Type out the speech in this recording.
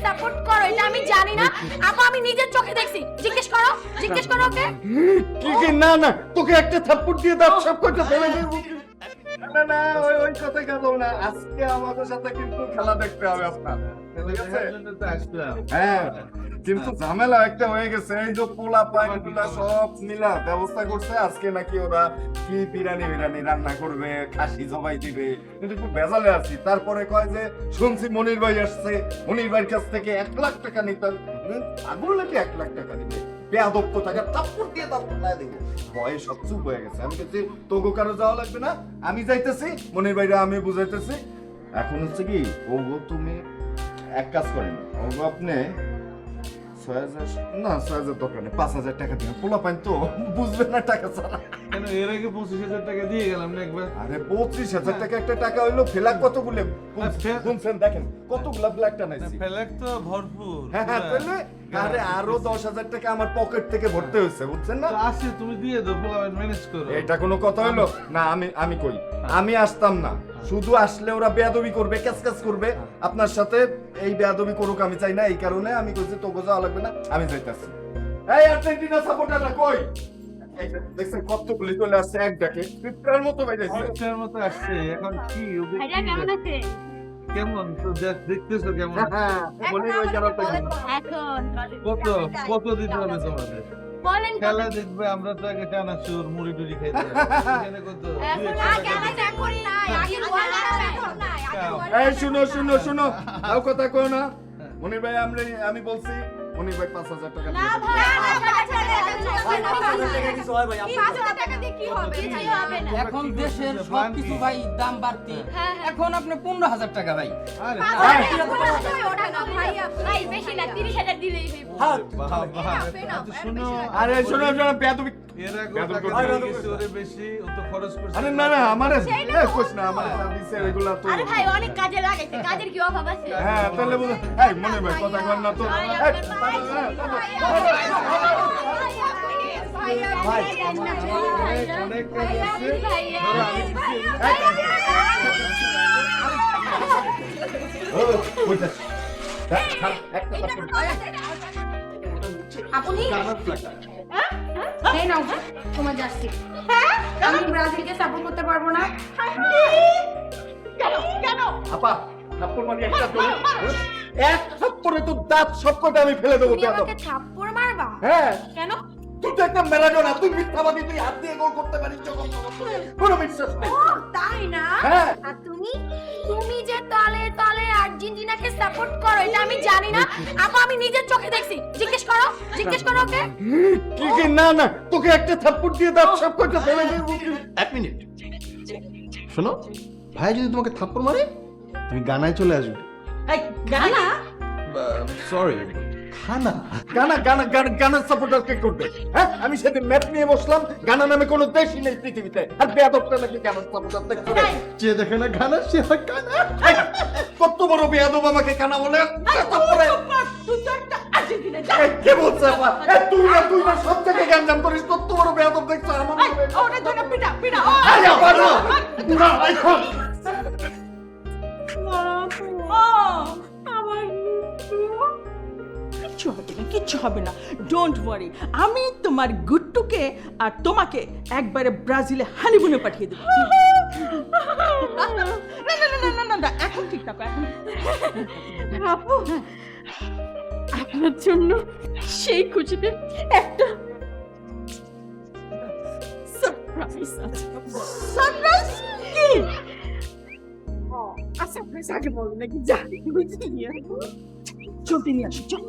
Support করো এটা আমি জানি না। আপা আমি নিজের চোখে দেখছি। জিজ্ঞেস করো ওকে। কি না না তোকে একটা থাপ্পড় দিয়ে দাও সব কথা ফেলে দেবো। না না ওই কথাই কথা না, আজকে আমাদের সাথে কিন্তু খেলা দেখতে হবে আপনার। হ্যাঁ কিন্তু ঝামেলা একটা হয়ে গেছে, এই যে পোলা পাইনগুলা সব মিলা ব্যবস্থা করছে, আজকে নাকি ওরা কি বিরিয়ানি রান্না করবে, খাসি জবাই দিবে, কিন্তু খুব বেজালে আছি। তারপরে কয় যে শুনছি মনির ভাই আসছে, মনির ভাইয়ের কাছ থেকে 1 লাখ টাকা নিতে, আগুন লাগে 1 লাখ টাকা দিবে, বেয়াদব টাকা থাপ্পড় দিয়ে তারপর না দিবে। ভয়ে সব চুপ হয়ে গেছে। আমি বলছি তোগো কারো যাওয়া লাগবে না, আমি যাইতেছি, মনির ভাইরা আমি বুঝাইতেছি। এখন হচ্ছে কি ওগো তুমি এক কাজ করেন, ওগো আপনি 6,000 না 6,000 দরকার নেই, 5,000 টাকা দিবেন। পোলা পাইন তো বুঝবে না টাকা ছাড়া। কেন এর আগে 25,000 টাকা দিয়ে গেলাম না একবার? আরে 25,000 টাকা একটা টাকা হইলো, ফেলাক কতগুলো শুনছেন, দেখেন কতগুলা ফ্ল্যাগটা নাইছি। ফেলাক তো ভরপুর। হ্যাঁ তাহলে আরে আরো 10,000 টাকা আমার পকেট থেকে ভরতে হয়েছে, বুঝছেন না? আসে তুমি দিয়ে দাও, পোলাপাইন ম্যানেজ করো। এটা কোনো কথা হইলো না? আমি কই আমি আসতাম না, শুধু আসলে ওরা বেয়াদবি করবে, ক্যাচ করবে আপনার সাথে। এই বেয়াদবি করুক আমি চাই না, এই কারণে আমি কইছি তোকে যাওয়া লাগবে না, আমি যাইতাছি। এই আর্জেন্টিনা সাপোর্টাররা কই? এই যে দেখছেন কতগুলি চলে আসছে এক ডাকে, পিপড়ার মতো বাইরেছে। অনেকটার মতো আসছে, এখন কি ওদের ভাইয়া কেমন আছে? কেমন তো দেখতেছো কেমন? বলি ওই জায়গাটা এখন কত দিতে হবে তোমাদের? বলেন খেলা দেখবে, আমরা তো আগে চানাচুর মুড়ি টুড়ি খাইতে এখানে কত? এখন আগে এখন নাই, আগে এখন নাই, এই শুনো তাও কথা কও না। মনির ভাই আমি বলছি মনির ভাই 5,000 টাকা না দিয়ে ভাই এখন দেশের সবকিছু ভাই দাম বাড়তি, এখন আপনি 15,000 টাকা ভাই। আরে শুনো, আরে শোনো বেয়াদবি। এর আগে বেয়াদবি টাকা করতে দিয়ে গেছে, ওরে বেশি ও তো খরচ করছে। আরে না আমারে কোশ না, আমারে সার্ভিসে এগুলা তো আরে ভাই অনেক কাজে লাগাইছে, কাজের কি অভাব আছে? হ্যাঁ তাহলে বুঝ এই মনির ভাই কথা কর না তো। অনেক কাজ আছে। ধরো আমি আপনি এই নাও তোমার জার্সি। আমি ব্রাজিলকে সাপোর্ট করতে পারবো না। কেন আপা থাপ্পড় মারি একটা তো, এক থাপ্পড়ে তো দাঁত সব কটা আমি ফেলে দেবো। তুমি আমাকে থাপ্পড় মারবা? হ্যাঁ কেন? তুই তো একটা ম্যারাডোনা, তুই মিথ্যাবাদী, তুই হাত দিয়ে গোল করতে পারিস যখন কোনো বিশ্বাস নেই। ও তাই না? হ্যাঁ। আর তুমি যে তলে তলে আর্জেন্টিনাকে সাপোর্ট করো এটা আমি জানি না। আপা আমি নিজের চোখে দেখছি। জিজ্ঞেস করো ওকে। কি না তোকে একটা থাপ্পড় দিয়ে দাঁত সব কটা ফেলে দেবো। 1 মিনিট শোনো, ভাই যদি তোমাকে থাপ্পড় মারে তুমি গানায় চলে আসবে। এই গানা? সরি, খানা। গানা সাপোর্টার কে করবে? হ্যাঁ আমি সেদিন ম্যাপ নিয়ে বসলাম, গানা নামে কোনো দেশই নেই পৃথিবীতে, আর বেয়াদবটা নাকি গানা সাপোর্টার দেখতে দেয়। যে দেখে না গানা সে হয় কানা। কত বড় বেয়াদব আমাকে কানা বলে। তুই তো একটা আর্জেন্টিনা কে বলছে আপা? তুই না সব থেকে গ্যাঞ্জাম করিস, কত বড় বেয়াদব দেখছো আমার মনে। ওরে ধরে পিটা আরে আপা না এখন কিচ্ছু হবে না, ডোন্ট ওয়ারি। আমি তোমার গুট্টুকে আর তোমাকে একবারে ব্রাজিলে হানিমুনে পাঠিয়ে দেবো। না, এখন ঠিক থাকো, এখন আপু আপনার জন্য সেই খুশিতে একটা সারপ্রাইজ আছে। সারপ্রাইজ কি? সারপ্রাইজ আগে বলো নাকি জানি বুঝি নিয়ে জলদি নিয়ে আসো, চল।